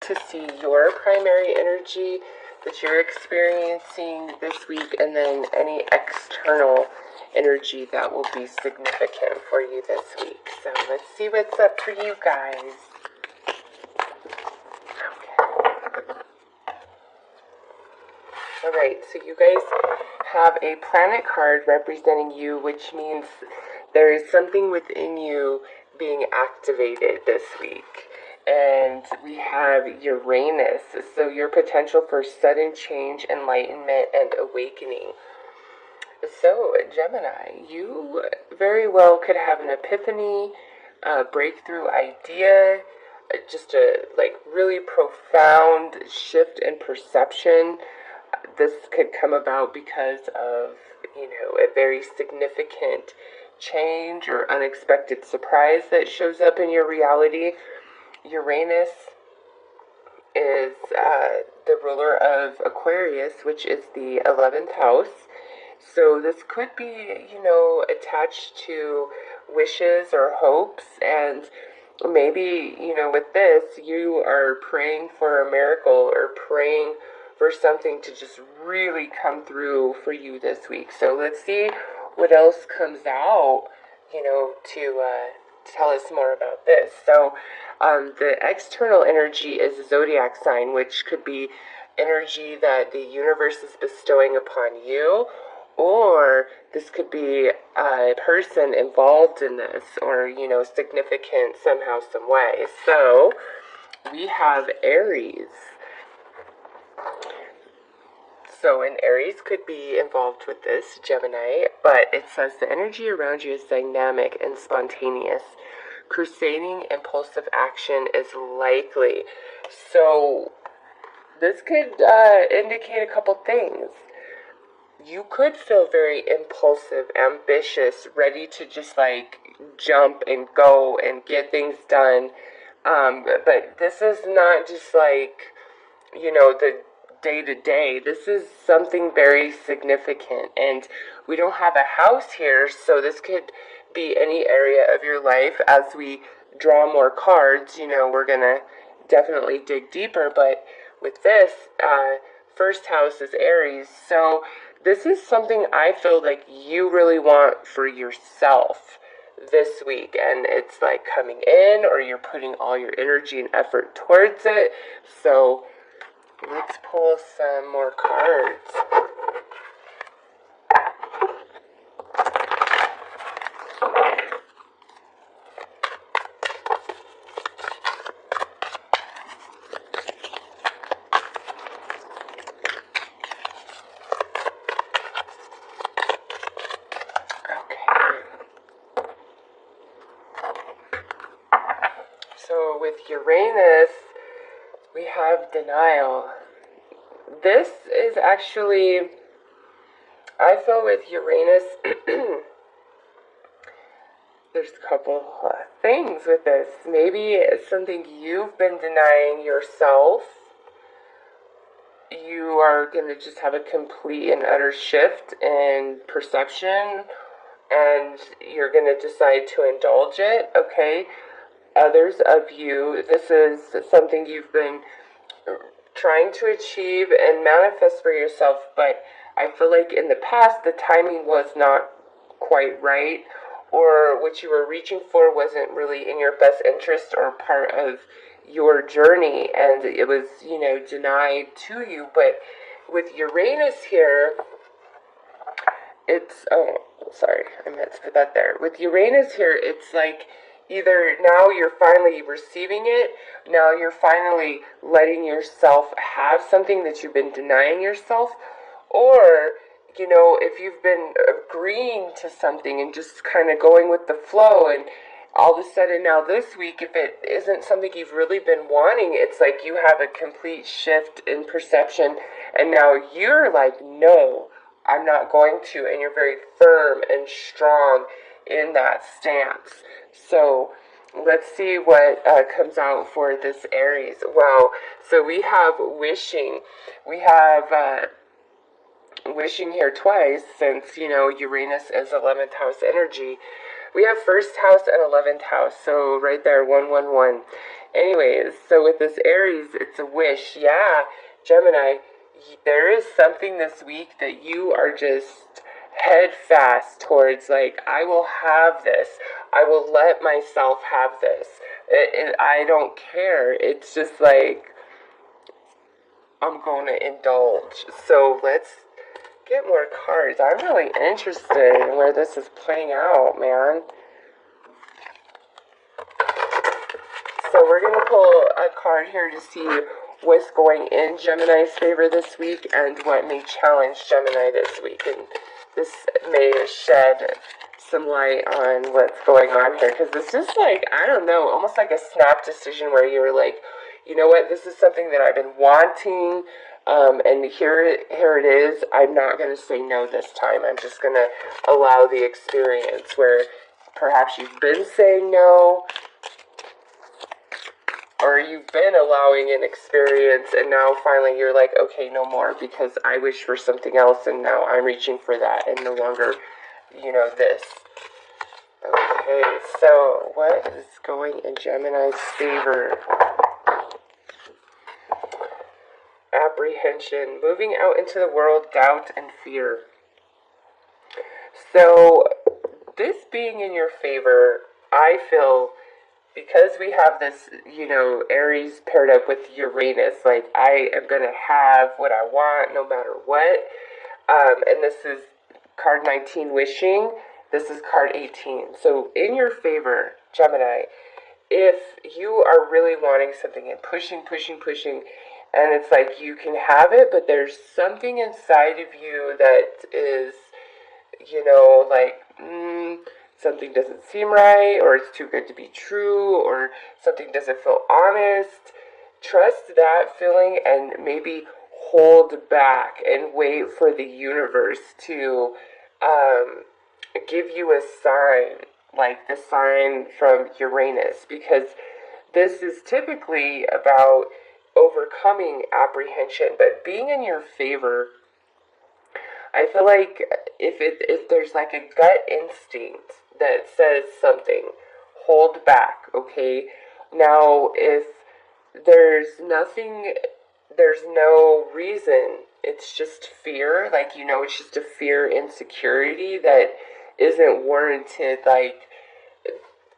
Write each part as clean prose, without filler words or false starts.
to see your primary energy that you're experiencing this week, and then any external energy that will be significant for you this week. So let's see what's up for you guys. Alright, so you guys have a planet card representing you, which means there is something within you being activated this week. And we have Uranus, so your potential for sudden change, enlightenment, and awakening. So, Gemini, you very well could have an epiphany, a breakthrough idea, just a really profound shift in perception. This could come about because of, a very significant change or unexpected surprise that shows up in your reality. Uranus is the ruler of Aquarius, which is the 11th house. So this could be, attached to wishes or hopes, and maybe, with this, you are praying for a miracle or praying for something to just really come through for you this week. So let's see what else comes out, to tell us more about this. So the external energy is a zodiac sign, which could be energy that the universe is bestowing upon you, or this could be a person involved in this, or, significant somehow, some way. So we have Aries. So an Aries could be involved with this, Gemini, but it says the energy around you is dynamic and spontaneous. Crusading impulsive action is likely. So this could indicate a couple things. You could feel very impulsive, ambitious, ready to just jump and go and get things done. But this is not just the day-to-day. This is something very significant, and we don't have a house here, so this could be any area of your life. As we draw more cards, we're gonna definitely dig deeper, but with this, first house is Aries, so this is something I feel like you really want for yourself this week, and it's coming in, or you're putting all your energy and effort towards it. So let's pull some more cards. So with Uranus, we have denial. This is actually, I feel with Uranus, there's a couple things with this. Maybe it's something you've been denying yourself. You are going to just have a complete and utter shift in perception, and you're going to decide to indulge it, okay? Others of you, this is something you've been trying to achieve and manifest for yourself, but I feel like in the past the timing was not quite right, or what you were reaching for wasn't really in your best interest or part of your journey, and it was, denied to you. But with Uranus here, it's, sorry, I meant to put that there. With Uranus here, it's either now you're finally receiving it, now you're finally letting yourself have something that you've been denying yourself, or, if you've been agreeing to something and just kind of going with the flow, and all of a sudden now this week, if it isn't something you've really been wanting, it's you have a complete shift in perception, and now you're no, I'm not going to, and you're very firm and strong in that stance. So let's see what comes out for this Aries. Wow. So we have wishing. We have wishing here twice, since, Uranus is 11th house energy. We have first house and 11th house. So right there, 111. Anyways, so with this Aries, it's a wish. Yeah, Gemini, there is something this week that you are just head fast towards. Like, I will have this. I will let myself have this. I don't care. It's just like, I'm going to indulge. So let's get more cards. I'm really interested in where this is playing out, man. So we're going to pull a card here to see what's going in Gemini's favor this week and what may challenge Gemini this week. And this may shed some light on what's going on here. Because it's just like, I don't know, almost like a snap decision where you're like, you know what, this is something that I've been wanting. And here it is. I'm not going to say no this time. I'm just going to allow the experience where perhaps you've been saying no, or you've been allowing an experience and now finally you're like, okay, no more, because I wish for something else and now I'm reaching for that and no longer, this. Okay, so what is going in Gemini's favor? Apprehension, moving out into the world, doubt and fear. So this being in your favor, I feel, because we have this, Aries paired up with Uranus, like, I am going to have what I want no matter what. And this is card 19, wishing. This is card 18. So in your favor, Gemini, if you are really wanting something and pushing, and it's like you can have it, but there's something inside of you that is, something doesn't seem right, or it's too good to be true, or something doesn't feel honest. Trust that feeling and maybe hold back and wait for the universe to give you a sign, like the sign from Uranus, because this is typically about overcoming apprehension, but being in your favor, I feel like if there's like a gut instinct that says something, hold back, okay? Now, if there's no reason, it's just fear, like, it's just a fear, insecurity that isn't warranted. Like,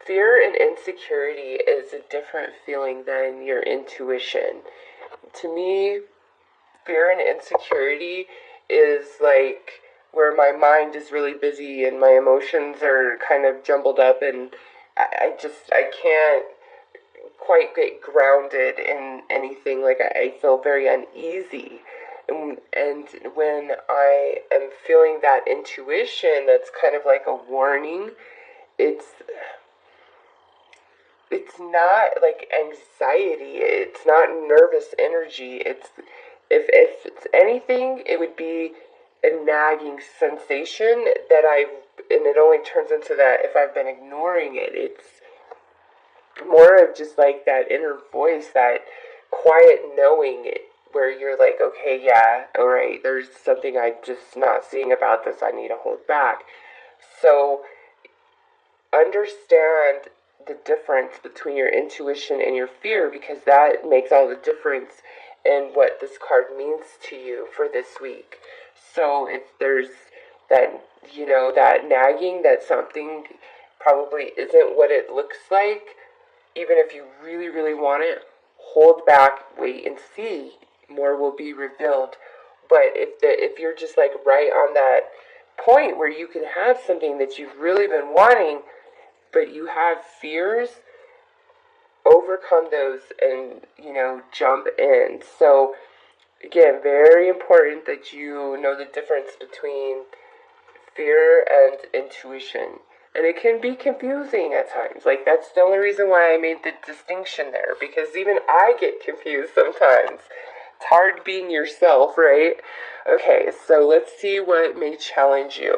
fear and insecurity is a different feeling than your intuition. To me, fear and insecurity is like where my mind is really busy and my emotions are kind of jumbled up, and I can't quite get grounded in anything. Like, I feel very uneasy. And when I am feeling that intuition that's kind of like a warning, it's not like anxiety, it's not nervous energy. It's if it's anything, it would be a nagging sensation and it only turns into that if I've been ignoring it. It's more of just like that inner voice, that quiet knowing it, where you're like, okay, yeah, all right, there's something I'm just not seeing about this. I need to hold back. So understand the difference between your intuition and your fear, because that makes all the difference in what this card means to you for this week. So if there's that, that nagging, that something probably isn't what it looks like, even if you really, really want it, hold back, wait and see. More will be revealed. But if you're just like right on that point where you can have something that you've really been wanting, but you have fears, overcome those and, jump in. So, again, very important that you know the difference between fear and intuition. And it can be confusing at times. Like, that's the only reason why I made the distinction there, because even I get confused sometimes. It's hard being yourself, right? Okay, so let's see what may challenge you.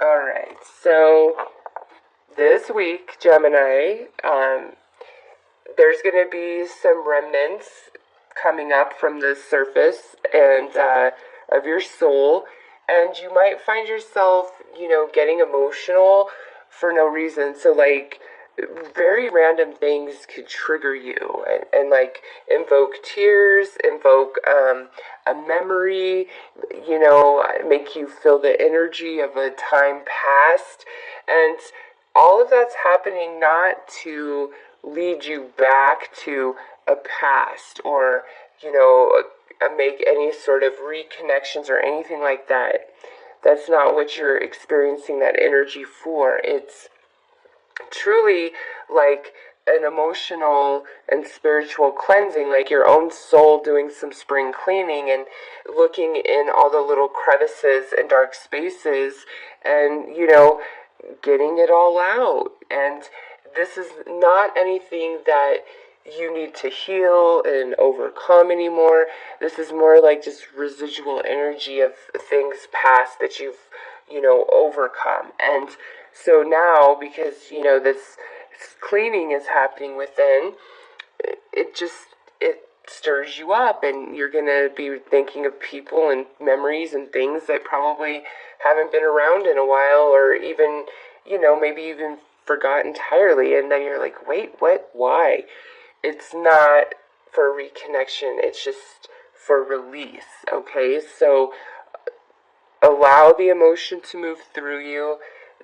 Alright, so this week, Gemini, there's going to be some remnants coming up from the surface and of your soul, and you might find yourself, getting emotional for no reason. So, like, very random things could trigger you and like invoke tears, invoke a memory, make you feel the energy of a time past. And all of that's happening not to lead you back to a past or, make any sort of reconnections or anything like that. That's not what you're experiencing that energy for. It's truly like an emotional and spiritual cleansing, like your own soul doing some spring cleaning and looking in all the little crevices and dark spaces and, getting it all out. And this is not anything that you need to heal and overcome anymore. This is more like just residual energy of things past that you've, overcome. And so now, because, this cleaning is happening within, it stirs you up, and you're going to be thinking of people and memories and things that probably haven't been around in a while, or even, maybe even forgot entirely. And then you're like, wait, what? Why? It's not for reconnection. It's just for release, okay? So allow the emotion to move through you.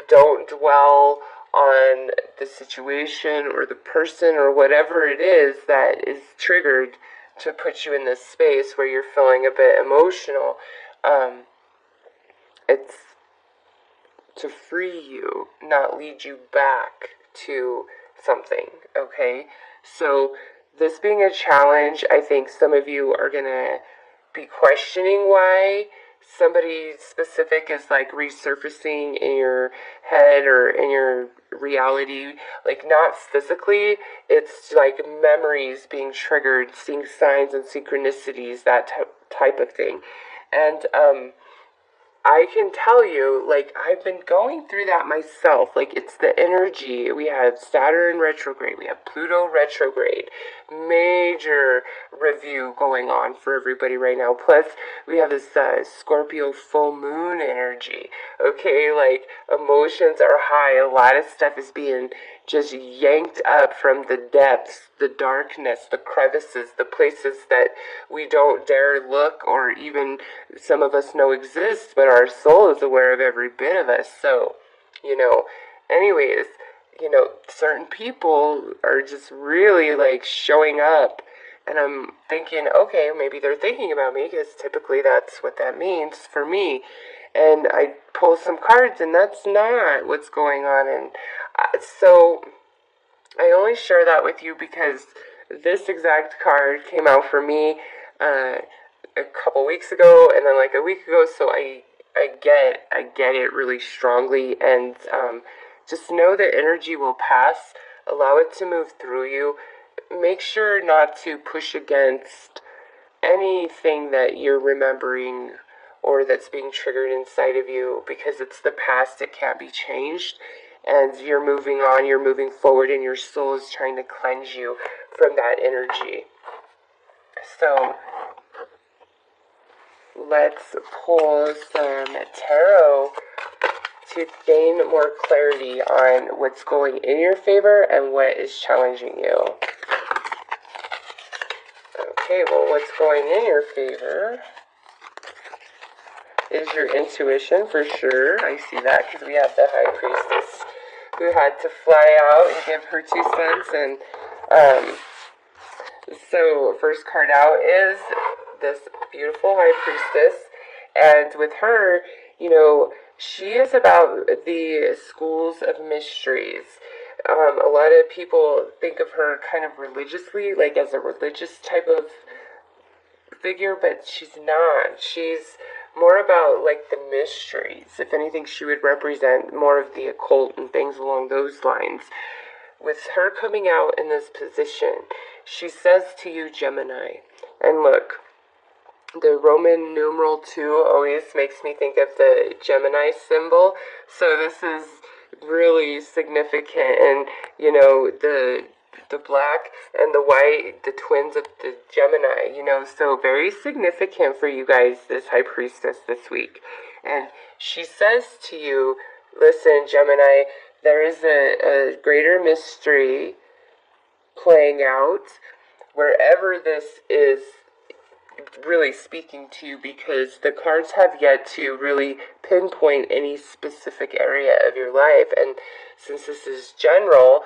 Don't dwell on the situation or the person or whatever it is that is triggered to put you in this space where you're feeling a bit emotional. It's to free you, not lead you back to something, okay? So this being a challenge, I think some of you are going to be questioning why somebody specific is like resurfacing in your head or in your reality, like not physically, it's like memories being triggered, seeing signs and synchronicities, that type of thing. And I can tell you, like, I've been going through that myself. Like, it's the energy. We have Saturn retrograde. We have Pluto retrograde. Major review going on for everybody right now. Plus, we have this Scorpio full moon energy. Okay, like, emotions are high. A lot of stuff is being just yanked up from the depths, the darkness, the crevices, the places that we don't dare look or even some of us know exist, but our soul is aware of every bit of us. So, anyways, certain people are just really like showing up, and I'm thinking, okay, maybe they're thinking about me, because typically that's what that means for me. And I pull some cards, and that's not what's going on. And so I only share that with you because this exact card came out for me a couple weeks ago, and then like a week ago. So I get it really strongly, and just know that energy will pass. Allow it to move through you. Make sure not to push against anything that you're remembering or that's being triggered inside of you, because it's the past. It can't be changed, and you're moving on, you're moving forward, and your soul is trying to cleanse you from that energy. So let's pull some tarot to gain more clarity on what's going in your favor and what is challenging you. Okay, well, what's going in your favor is your intuition, for sure. I see that because we have the High Priestess who had to fly out and give her 2 cents. And so first card out is this beautiful High Priestess. And with her, she is about the schools of mysteries. A lot of people think of her kind of religiously, like as a religious type of figure, but she's not. She's more about like the mysteries. If anything, she would represent more of the occult and things along those lines. With her coming out in this position, she says to you, Gemini, and look, the Roman numeral 2 always makes me think of the Gemini symbol. So this is really significant. And, the black and the white, the twins of the Gemini, so very significant for you guys, this High Priestess this week. And she says to you, listen, Gemini, There is a greater mystery playing out wherever this is really speaking to you, because the cards have yet to really pinpoint any specific area of your life. And since this is general,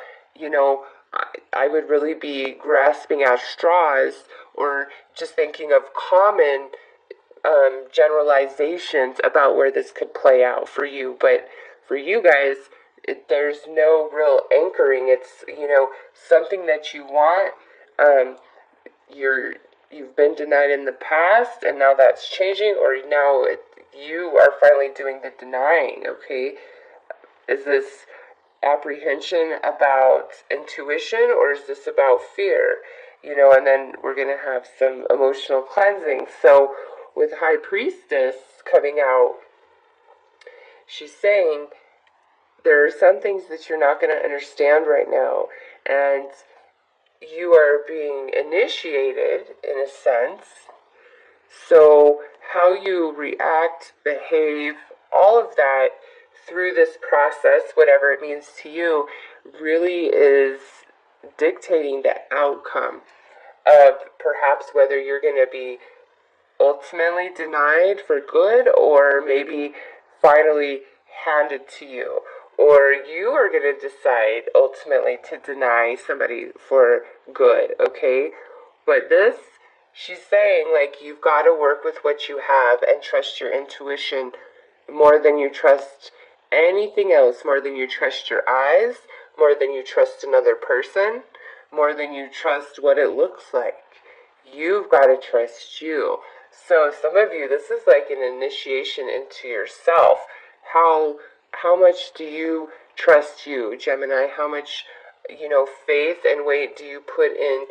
I would really be grasping at straws or just thinking of common generalizations about where this could play out for you. But for you guys, there's no real anchoring. It's, something that you want. You've been denied in the past, and now that's changing, or now you are finally doing the denying, okay? Is this apprehension about intuition, or is this about fear? And then we're going to have some emotional cleansing. So with High Priestess coming out, she's saying there are some things that you're not going to understand right now, and you are being initiated in a sense. So how you react, behave, all of that through this process, whatever it means to you, really is dictating the outcome of perhaps whether you're going to be ultimately denied for good, or maybe finally handed to you, or you are going to decide ultimately to deny somebody for good, okay? But this, she's saying, like, you've got to work with what you have and trust your intuition more than you trust anything else, more than you trust your eyes, more than you trust another person, more than you trust what it looks like. You've got to trust you. So some of you, this is like an initiation into yourself. How much do you trust you, Gemini? How much, faith and weight do you put in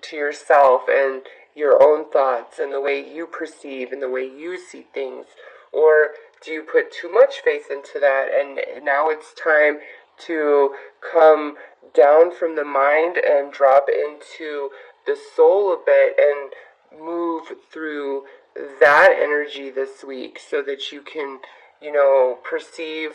to yourself and your own thoughts and the way you perceive and the way you see things? Or do you put too much faith into that, and now it's time to come down from the mind and drop into the soul a bit and move through that energy this week, so that you can, perceive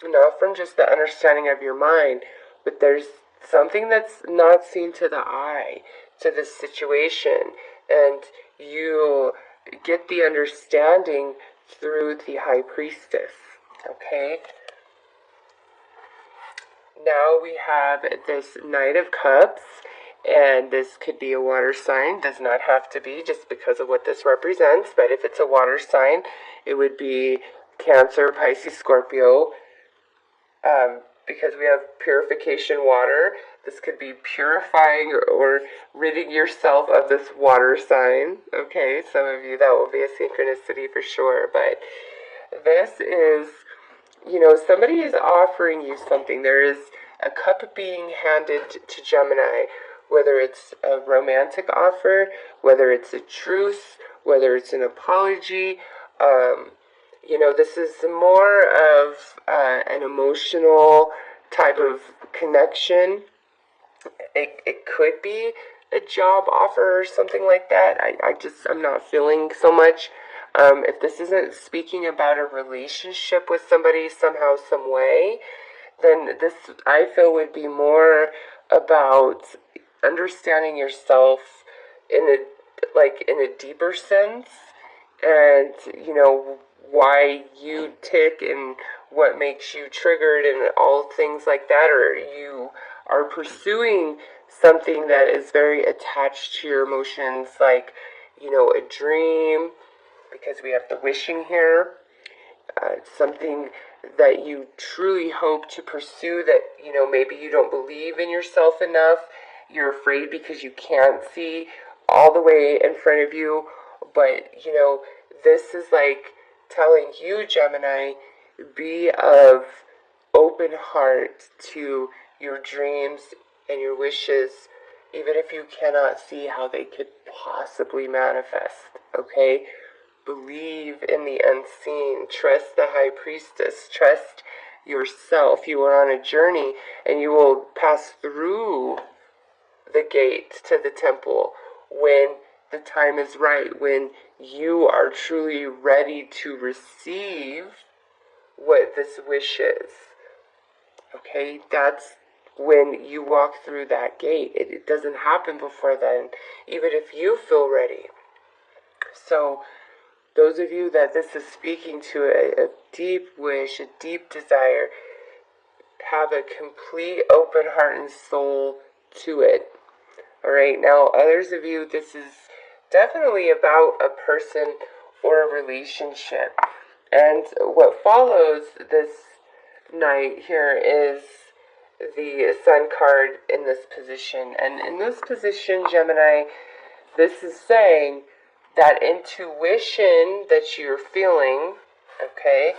not from just the understanding of your mind, but there's something that's not seen to the eye to this situation, and you get the understanding through the High Priestess, okay? Now we have this Knight of Cups, and this could be a water sign. Does not have to be, just because of what this represents, but if it's a water sign, it would be Cancer, Pisces, Scorpio, because we have purification water. This could be purifying or ridding yourself of this water sign. Okay, some of you, that will be a synchronicity for sure, but this is, somebody is offering you something. There is a cup being handed to Gemini, whether it's a romantic offer, whether it's a truce, whether it's an apology. This is more of an emotional type of connection. It could be a job offer or something like that. I'm not feeling so much. If this isn't speaking about a relationship with somebody somehow, some way, then this, I feel, would be more about understanding yourself in a deeper sense, and why you tick and what makes you triggered and all things like that, or you are pursuing something that is very attached to your emotions, like a dream, because we have the wishing here, something that you truly hope to pursue, that maybe you don't believe in yourself enough, you're afraid because you can't see all the way in front of you, but this is like telling you, Gemini, be of open heart to your dreams and your wishes, even if you cannot see how they could possibly manifest, okay? Believe in the unseen. Trust the High Priestess. Trust yourself. You are on a journey, and you will pass through the gate to the temple when the time is right, when you are truly ready to receive what this wish is. Okay, that's when you walk through that gate. It doesn't happen before then, even if you feel ready. So those of you that this is speaking to, a deep wish, a deep desire, have a complete open heart and soul to it. All right, now others of you, this is definitely about a person or a relationship. And what follows this night here is the Sun card in this position. And in this position, Gemini, this is saying that intuition that you're feeling, okay,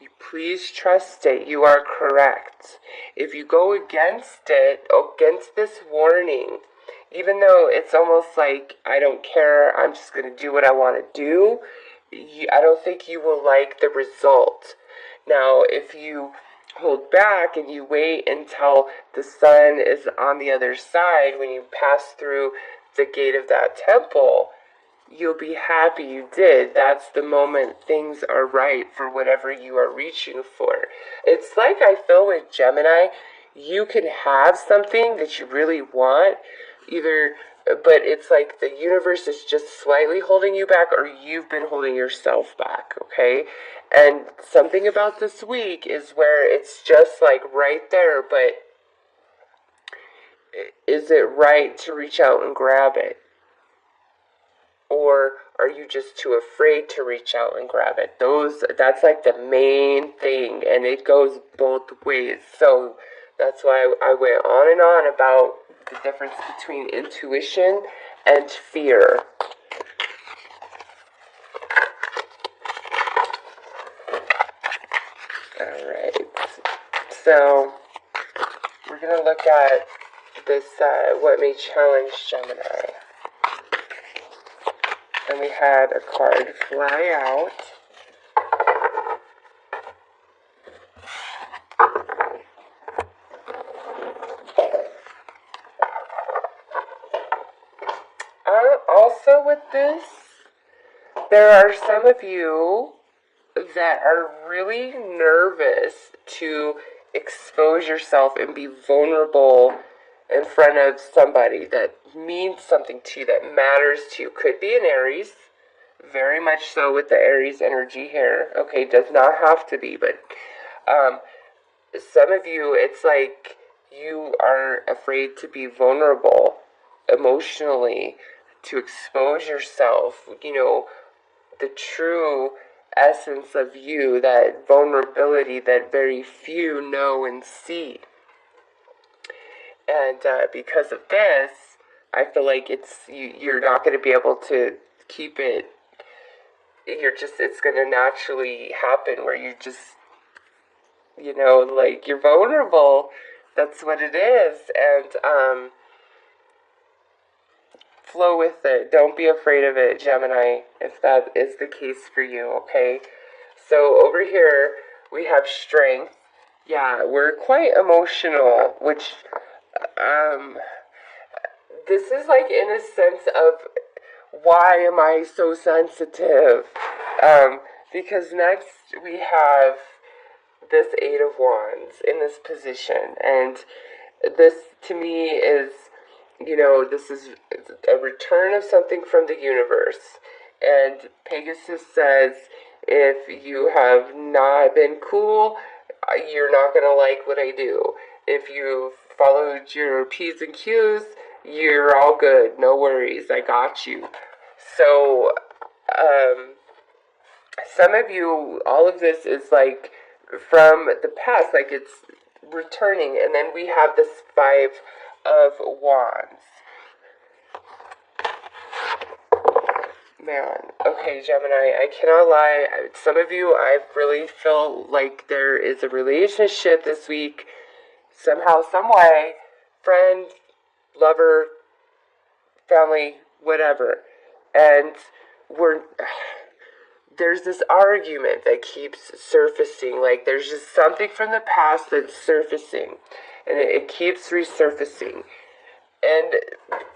you please trust it. You are correct. If you go against it, against this warning, even though it's almost like, I don't care, I'm just going to do what I want to do, I don't think you will like the result. Now, if you hold back and you wait until the sun is on the other side, when you pass through the gate of that temple, you'll be happy you did. That's the moment things are right for whatever you are reaching for. It's like I feel with Gemini, you can have something that you really want, but it's like the universe is just slightly holding you back, or you've been holding yourself back, okay? And something about this week is where it's just like right there, but is it right to reach out and grab it? Or are you just too afraid to reach out and grab it? That's like the main thing, and it goes both ways. So that's why I went on and on about the difference between intuition and fear. Alright, so we're going to look at this, what may challenge Gemini. And we had a card fly out. Also with this, there are some of you that are really nervous to expose yourself and be vulnerable in front of somebody that means something to you, that matters to you. Could be an Aries, very much so with the Aries energy here. Okay, does not have to be, but some of you, it's like you are afraid to be vulnerable emotionally, to expose yourself, the true essence of you, that vulnerability that very few know and see. And because of this, I feel like you're not going to be able to keep it. It's going to naturally happen where you just, like you're vulnerable. That's what it is. And flow with it. Don't be afraid of it, Gemini, if that is the case for you, okay? So over here, we have strength. Yeah, we're quite emotional, which, this is like in a sense of, why am I so sensitive? Because next we have this Eight of Wands in this position, and this to me is, this is a return of something from the universe. And Pegasus says, if you have not been cool, you're not going to like what I do. If you followed your P's and Q's, you're all good. No worries. I got you. So, some of you, all of this is like from the past, like it's returning. And then we have this Five of Wands. Man, okay, Gemini, I cannot lie. Some of you, I really feel like there is a relationship this week, somehow, some way, friend, lover, family, whatever. And there's this argument that keeps surfacing. Like, there's just something from the past that's surfacing, and it keeps resurfacing. And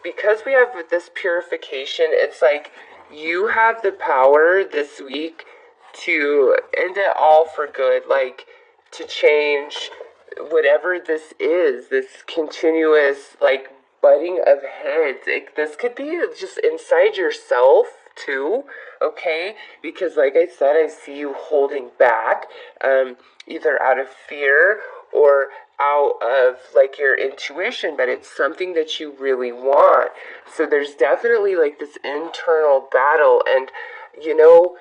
because we have this purification, it's like you have the power this week to end it all for good, like to change whatever this is, this continuous, like, butting of heads, this could be just inside yourself too, okay? Because like I said, I see you holding back, either out of fear or out of like your intuition, but it's something that you really want. So there's definitely like this internal battle, and you know,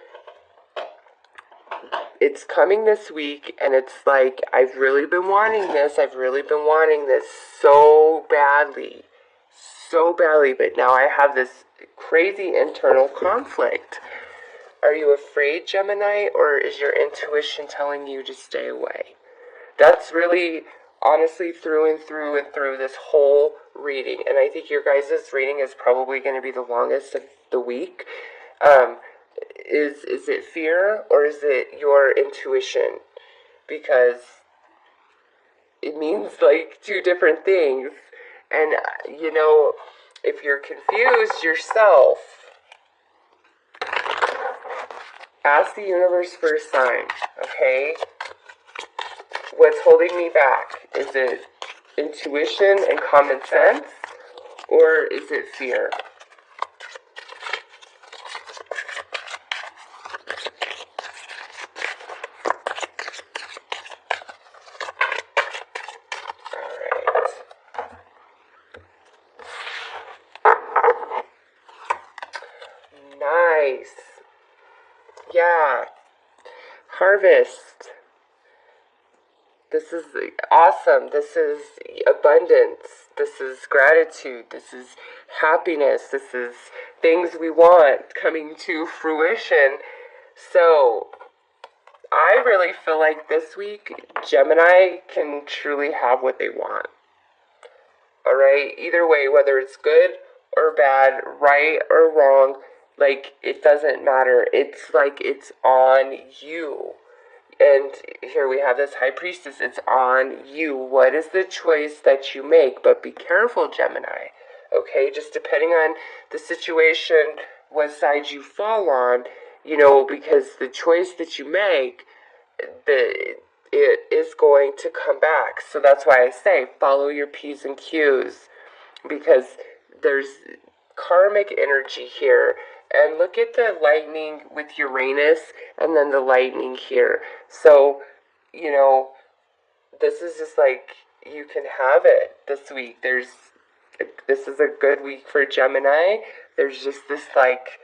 it's coming this week, and it's like, I've really been wanting this. I've really been wanting this so badly. So badly, but now I have this crazy internal conflict. Are you afraid, Gemini, or is your intuition telling you to stay away? That's really, honestly, through and through this whole reading. And I think your guys' reading is probably going to be the longest of the week. Is it fear or is it your intuition? Because it means like two different things. And you know, if you're confused yourself, ask the universe for a sign, okay? What's holding me back? Is it intuition and common sense, or is it fear? Nice. Yeah. Harvest. This is awesome. This is abundance. This is gratitude. This is happiness. This is things we want coming to fruition. So, I really feel like this week, Gemini can truly have what they want. Alright? Either way, whether it's good or bad, right or wrong, like, it doesn't matter. It's like it's on you. And here we have this high priestess. It's on you. What is the choice that you make? But be careful, Gemini. Okay? Just depending on the situation, what side you fall on, you know, because the choice that you make, it is going to come back. So that's why I say follow your P's and Q's, because there's karmic energy here. And look at the lightning with Uranus and then the lightning here. So, you know, this is just like, you can have it this week. This is a good week for Gemini. There's just this, like,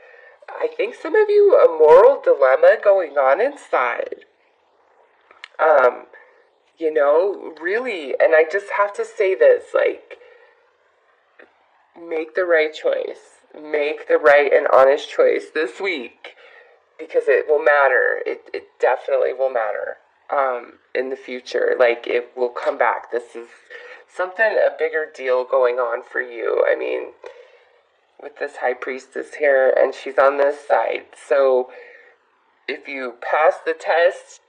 I think some of you, a moral dilemma going on inside. You know, really, and I just have to say this, like, make the right choice. Make the right and honest choice this week, because it will matter. It definitely will matter in the future. Like, it will come back. This is something, a bigger deal going on for you. I mean, with this high priestess here, and she's on this side. So if you pass the test,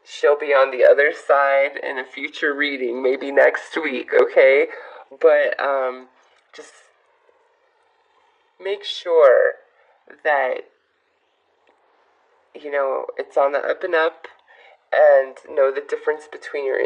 she'll be on the other side in a future reading, maybe next week, okay? But just make sure that, you know, it's on the up and up, and know the difference between your